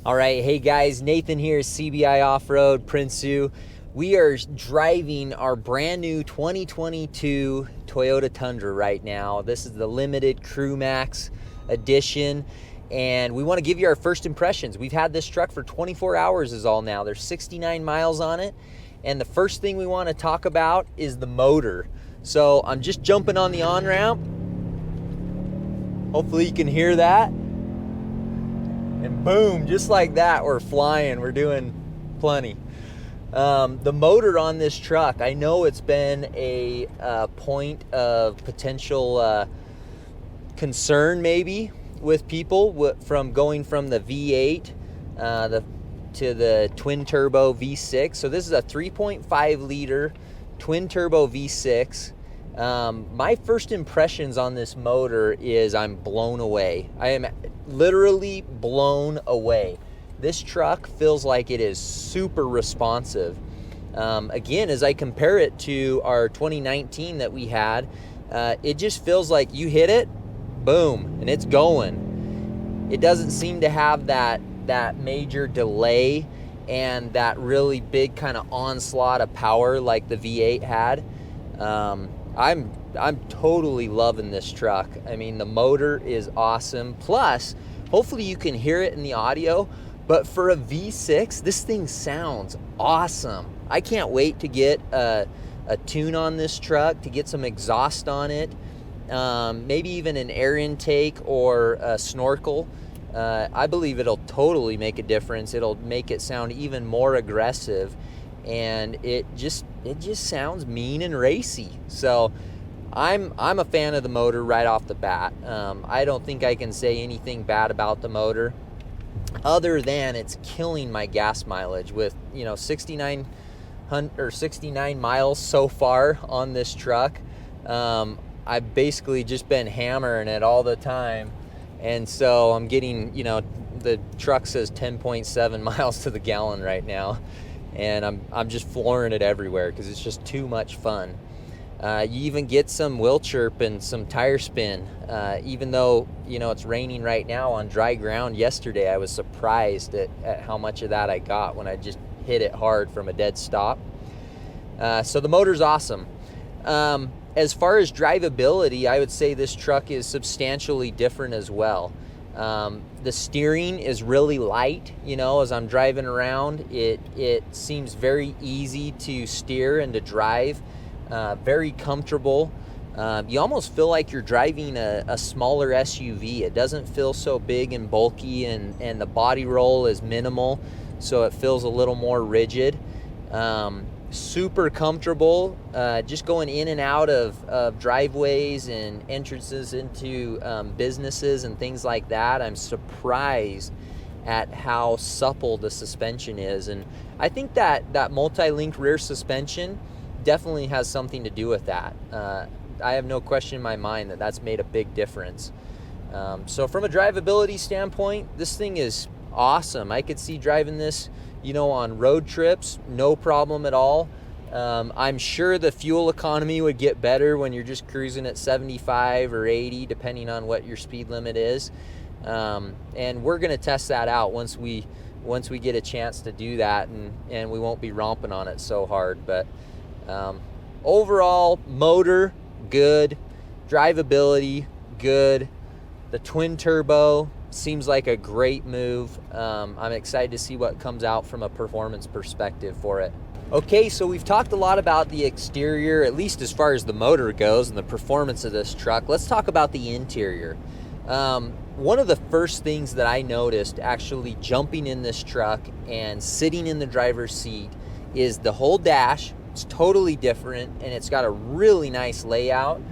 All right, hey guys, Nathan here, CBI Off-Road, Prinsu. We are driving our brand new 2022 Toyota Tundra right now. This is the limited Crew Max edition, and we want to give you our first impressions. We've had this truck for 24 hours is all now. There's 69 miles on it, and the first thing we want to talk about is the motor. So I'm just jumping on the on-ramp. Hopefully you can hear that. And boom, just like that, we're flying. We're doing plenty. The motor on this truck, I know it's been a point of potential concern maybe with people from going from the V8 to the twin turbo V6. So this is a 3.5 liter twin turbo V6. My first impressions on this motor is I'm blown away. I am literally blown away. This truck feels like it is super responsive. Again, as I compare it to our 2019 that we had, it just feels like you hit it, boom, and it's going. It doesn't seem to have that major delay and that really big kind of onslaught of power like the V8 had. I'm totally loving this truck. I mean, the motor is awesome. Plus, hopefully you can hear it in the audio, but for a V6, this thing sounds awesome. I can't wait to get a tune on this truck, to get some exhaust on it, maybe even an air intake or a snorkel. I believe it'll totally make a difference. It'll make it sound even more aggressive, and it just sounds mean and racy. So I'm a fan of the motor right off the bat. I don't think I can say anything bad about the motor other than it's killing my gas mileage with 69 miles so far on this truck. I've basically just been hammering it all the time, and so I'm getting, the truck says 10.7 miles to the gallon right now, and I'm just flooring it everywhere because it's just too much fun. You even get some wheel chirp and some tire spin, even though it's raining right now on dry ground. Yesterday I was surprised at how much of that I got when I just hit it hard from a dead stop. So the motor's awesome. As far as drivability, I would say this truck is substantially different as well. The steering is really light. As I'm driving around, it seems very easy to steer and to drive. Very comfortable. You almost feel like you're driving a smaller SUV. It doesn't feel so big and bulky, and the body roll is minimal, so it feels a little more rigid. Super comfortable, just going in and out of driveways and entrances into businesses and things like that. I'm surprised at how supple the suspension is, and I think that multi-link rear suspension definitely has something to do with that. I have no question in my mind that that's made a big difference. So from a drivability standpoint, this thing is awesome. I could see driving this, on road trips, no problem at all. I'm sure the fuel economy would get better when you're just cruising at 75 or 80, depending on what your speed limit is. And we're going to test that out once we get a chance to do that, and we won't be romping on it so hard. But overall, motor good, drivability good. The twin turbo seems like a great move. I'm excited to see what comes out from a performance perspective for it. Okay, so we've talked a lot about the exterior, at least as far as the motor goes and the performance of this truck. Let's talk about the interior. One of the first things that I noticed actually jumping in this truck and sitting in the driver's seat is the whole dash. It's totally different, and it's got a really nice layout.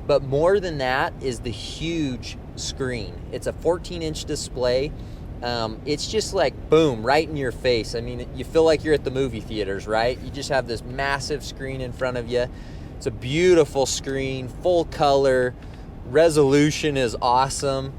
But more than that is the huge screen. It's a 14-inch display. It's just like, boom, right in your face. I mean, you feel like you're at the movie theaters, right? You just have this massive screen in front of you. It's a beautiful screen, full color. Resolution is awesome.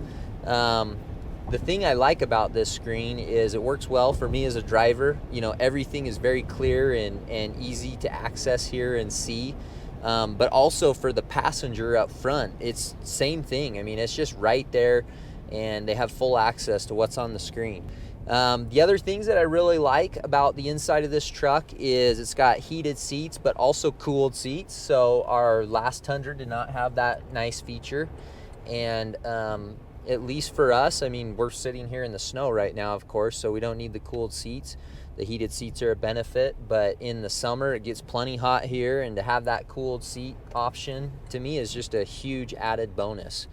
The thing I like about this screen is it works well for me as a driver. Everything is very clear and easy to access here and see. But also for the passenger up front, it's same thing. I mean, it's just right there, and they have full access to what's on the screen. The other things that I really like about the inside of this truck is it's got heated seats, but also cooled seats. So our last Tundra did not have that nice feature. And at least for us, I mean, we're sitting here in the snow right now, of course, so we don't need the cooled seats. The heated seats are a benefit, but in the summer it gets plenty hot here, and to have that cooled seat option to me is just a huge added bonus.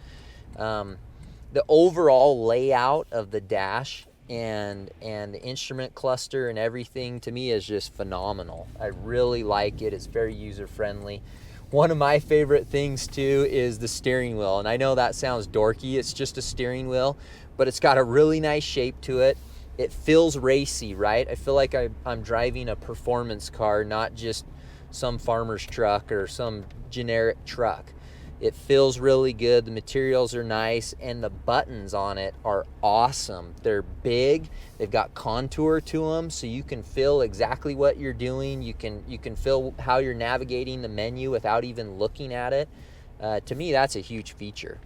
The overall layout of the dash and the instrument cluster and everything to me is just phenomenal. I really like it. It's very user friendly. One of my favorite things too is the steering wheel, and I know that sounds dorky. It's just a steering wheel, but it's got a really nice shape to it. It feels racy, right? I feel like I'm driving a performance car, not just some farmer's truck or some generic truck. It feels really good. The materials are nice, and the buttons on it are awesome. They're big. They've got contour to them, so you can feel exactly what you're doing. You can feel how you're navigating the menu without even looking at it. To me, that's a huge feature.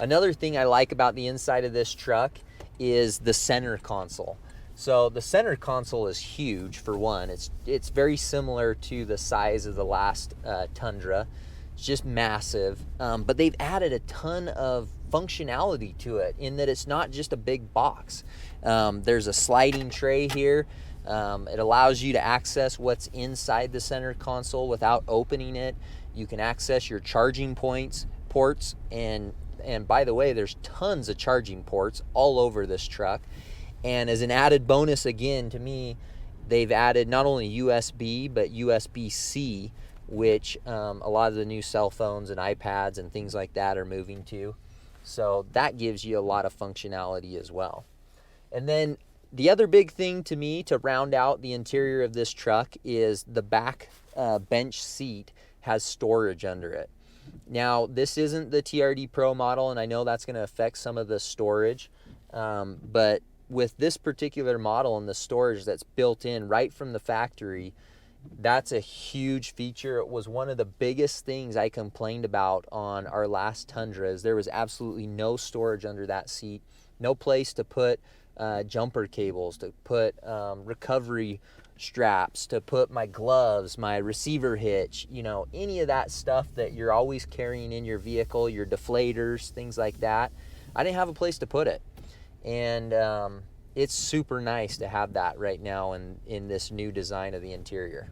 Another thing I like about the inside of this truck is the center console. So the center console is huge, for one. It's very similar to the size of the last Tundra. It's just massive, but they've added a ton of functionality to it in that it's not just a big box. There's a sliding tray here. It allows you to access what's inside the center console without opening it. You can access your charging ports, and by the way, there's tons of charging ports all over this truck. And as an added bonus, again, to me, they've added not only USB, but USB-C, which a lot of the new cell phones and iPads and things like that are moving to. So that gives you a lot of functionality as well. And then the other big thing to me to round out the interior of this truck is the back bench seat has storage under it. Now, this isn't the TRD Pro model, and I know that's going to affect some of the storage, but with this particular model and the storage that's built in right from the factory, that's a huge feature. It was one of the biggest things I complained about on our last Tundra, is there was absolutely no storage under that seat, no place to put jumper cables, to put recovery straps, to put my gloves, my receiver hitch, any of that stuff that you're always carrying in your vehicle, your deflators, things like that. I didn't have a place to put it. And it's super nice to have that right now in this new design of the interior.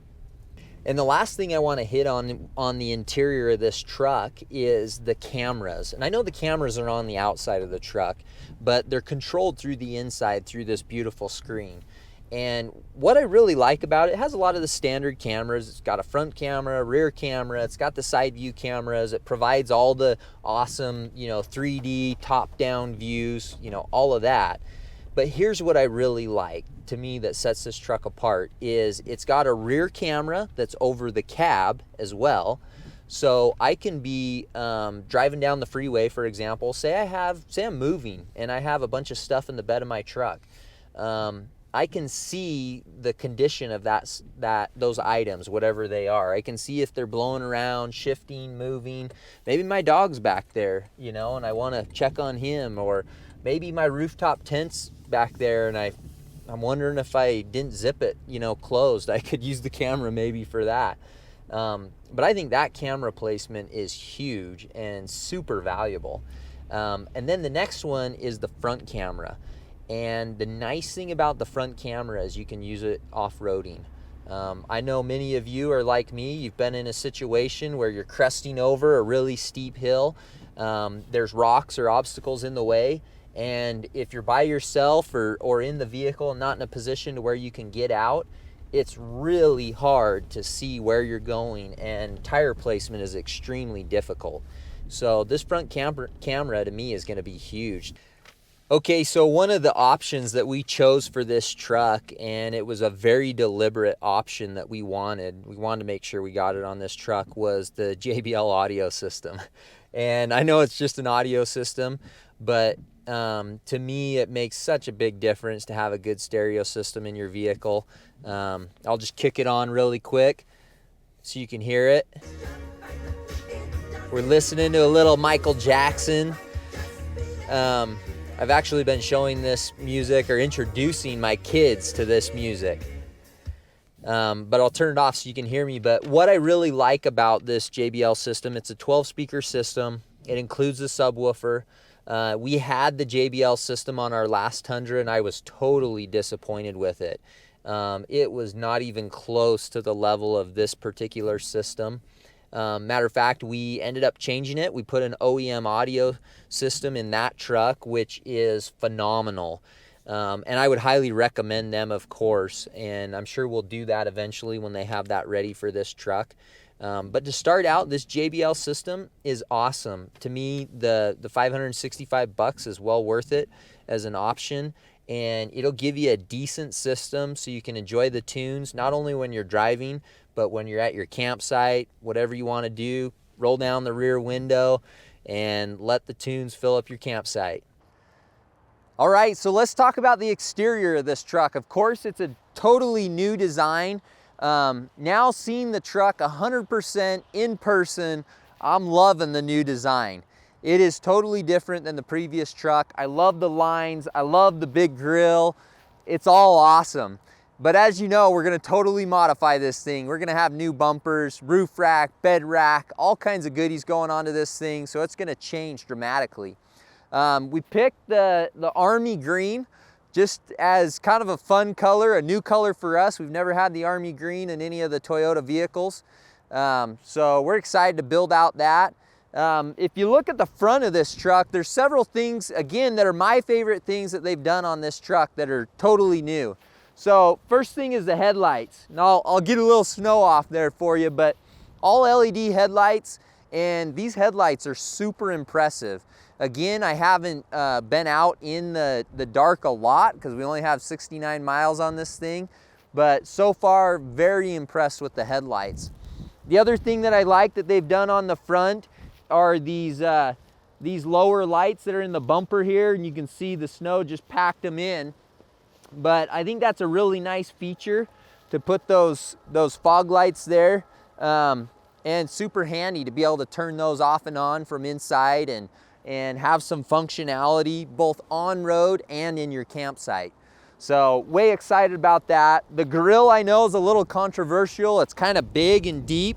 And the last thing I want to hit on the interior of this truck is the cameras. And I know the cameras are on the outside of the truck, but they're controlled through the inside through this beautiful screen. And what I really like about it, it has a lot of the standard cameras. It's got a front camera, rear camera, it's got the side view cameras. It provides all the awesome, 3D top-down views, all of that. But here's what I really like, to me, that sets this truck apart, is it's got a rear camera that's over the cab as well. So I can be driving down the freeway, for example. Say I'm moving and I have a bunch of stuff in the bed of my truck. I can see the condition of those items, whatever they are. I can see if they're blowing around, shifting, moving. Maybe my dog's back there, and I want to check on him, or maybe my rooftop tent's back there and I'm wondering if I didn't zip it, closed. I could use the camera maybe for that. But I think that camera placement is huge and super valuable. And then the next one is the front camera. And the nice thing about the front camera is you can use it off-roading. I know many of you are like me. You've been in a situation where you're cresting over a really steep hill. There's rocks or obstacles in the way. And if you're by yourself or in the vehicle and not in a position to where you can get out, it's really hard to see where you're going, and tire placement is extremely difficult. So this front camera to me is going to be huge. Okay, so one of the options that we chose for this truck, and it was a very deliberate option that we wanted to make sure we got it on this truck, was the JBL audio system. And I know it's just an audio system, but to me, it makes such a big difference to have a good stereo system in your vehicle. I'll just kick it on really quick so you can hear it. We're listening to a little Michael Jackson. I've actually been showing this music or introducing my kids to this music. But I'll turn it off so you can hear me. But what I really like about this JBL system, it's a 12 speaker system. It includes the subwoofer. We had the JBL system on our last Tundra and I was totally disappointed with it. It was not even close to the level of this particular system. Matter of fact, we ended up changing it. We put an OEM audio system in that truck, which is phenomenal. And I would highly recommend them, of course, and I'm sure we'll do that eventually when they have that ready for this truck. But to start out, this JBL system is awesome. To me, the $565 is well worth it as an option, and it'll give you a decent system so you can enjoy the tunes, not only when you're driving, but when you're at your campsite, whatever you want to do, roll down the rear window and let the tunes fill up your campsite. All right, so let's talk about the exterior of this truck. Of course, it's a totally new design. Now seeing the truck 100% in person, I'm loving the new design. It is totally different than the previous truck. I love the lines, I love the big grill. It's all awesome. But as you know, we're gonna totally modify this thing. We're gonna have new bumpers, roof rack, bed rack, all kinds of goodies going onto this thing, so it's gonna change dramatically. We picked the Army Green just as kind of a fun color, a new color for us. We've never had the Army Green in any of the Toyota vehicles. So we're excited to build out that. If you look at the front of this truck, there's several things, again, that are my favorite things that they've done on this truck that are totally new. So first thing is the headlights. Now I'll get a little snow off there for you, but all LED headlights, and these headlights are super impressive. Again, I haven't been out in the dark a lot because we only have 69 miles on this thing, but so far very impressed with the headlights. The other thing that I like that they've done on the front are these lower lights that are in the bumper here, and you can see the snow just packed them in. But I think that's a really nice feature to put those fog lights there, and super handy to be able to turn those off and on from inside and have some functionality both on road and in your campsite. So way excited about that. The grill I know is a little controversial. It's kind of big and deep,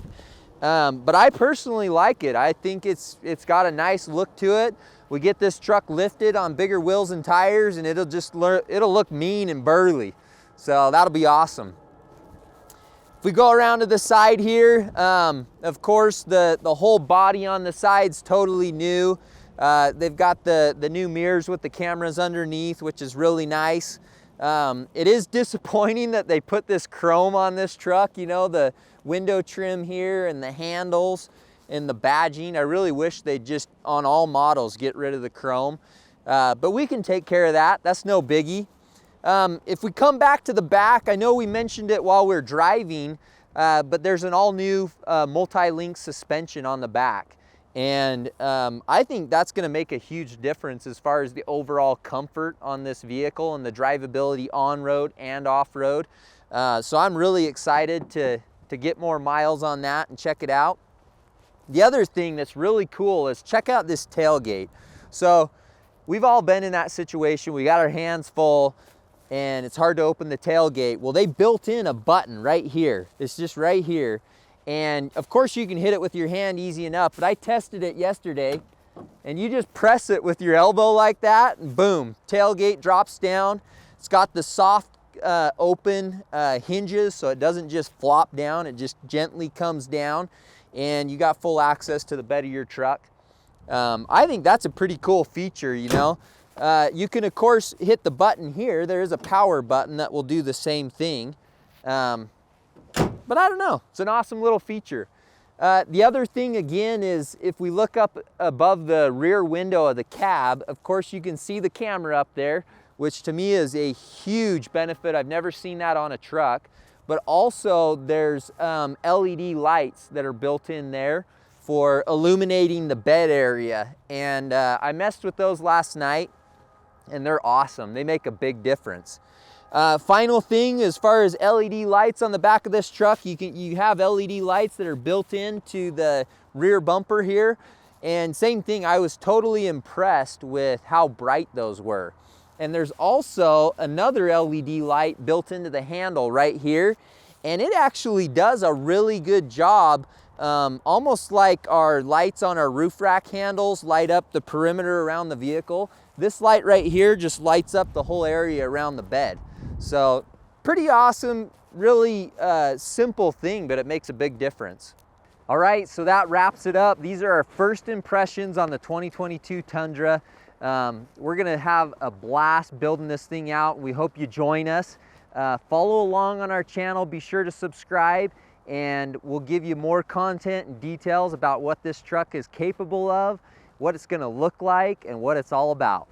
but I personally like it. I think it's got a nice look to it. We get this truck lifted on bigger wheels and tires and it'll look mean and burly. So that'll be awesome. If we go around to the side here, of course the whole body on the side's totally new. They've got the new mirrors with the cameras underneath, which is really nice. It is disappointing that they put this chrome on this truck, you know, the window trim here and the handles and the badging. I really wish they'd just, on all models, get rid of the chrome. But we can take care of that. That's no biggie. If we come back to the back, I know we mentioned it while we were driving, but there's an all-new multi-link suspension on the back. And I think that's going to make a huge difference as far as the overall comfort on this vehicle and the drivability on-road and off-road. So I'm really excited to get more miles on that and check it out. The other thing that's really cool is check out this tailgate. So we've all been in that situation. We got our hands full and it's hard to open the tailgate. Well, they built in a button right here. It's just right here. And of course you can hit it with your hand easy enough, but I tested it yesterday and you just press it with your elbow like that and boom, tailgate drops down. It's got the soft open hinges so it doesn't just flop down, it just gently comes down and you got full access to the bed of your truck. I think that's a pretty cool feature, you know. You can of course hit the button here. There is a power button that will do the same thing. But I don't know, it's an awesome little feature. The other thing again is if we look up above the rear window of the cab, of course you can see the camera up there, which to me is a huge benefit. I've never seen that on a truck. But also there's LED lights that are built in there for illuminating the bed area. And I messed with those last night and they're awesome. They make a big difference. Final thing, as far as LED lights on the back of this truck, you have LED lights that are built into the rear bumper here. And same thing, I was totally impressed with how bright those were. And there's also another LED light built into the handle right here. And it actually does a really good job, almost like our lights on our roof rack handles light up the perimeter around the vehicle. This light right here just lights up the whole area around the bed. So pretty awesome, really simple thing, but it makes a big difference. All right, so that wraps it up. These are our first impressions on the 2022 Tundra. We're gonna have a blast building this thing out. We hope you join us. Follow along on our channel, be sure to subscribe, and we'll give you more content and details about what this truck is capable of, what it's gonna look like, and what it's all about.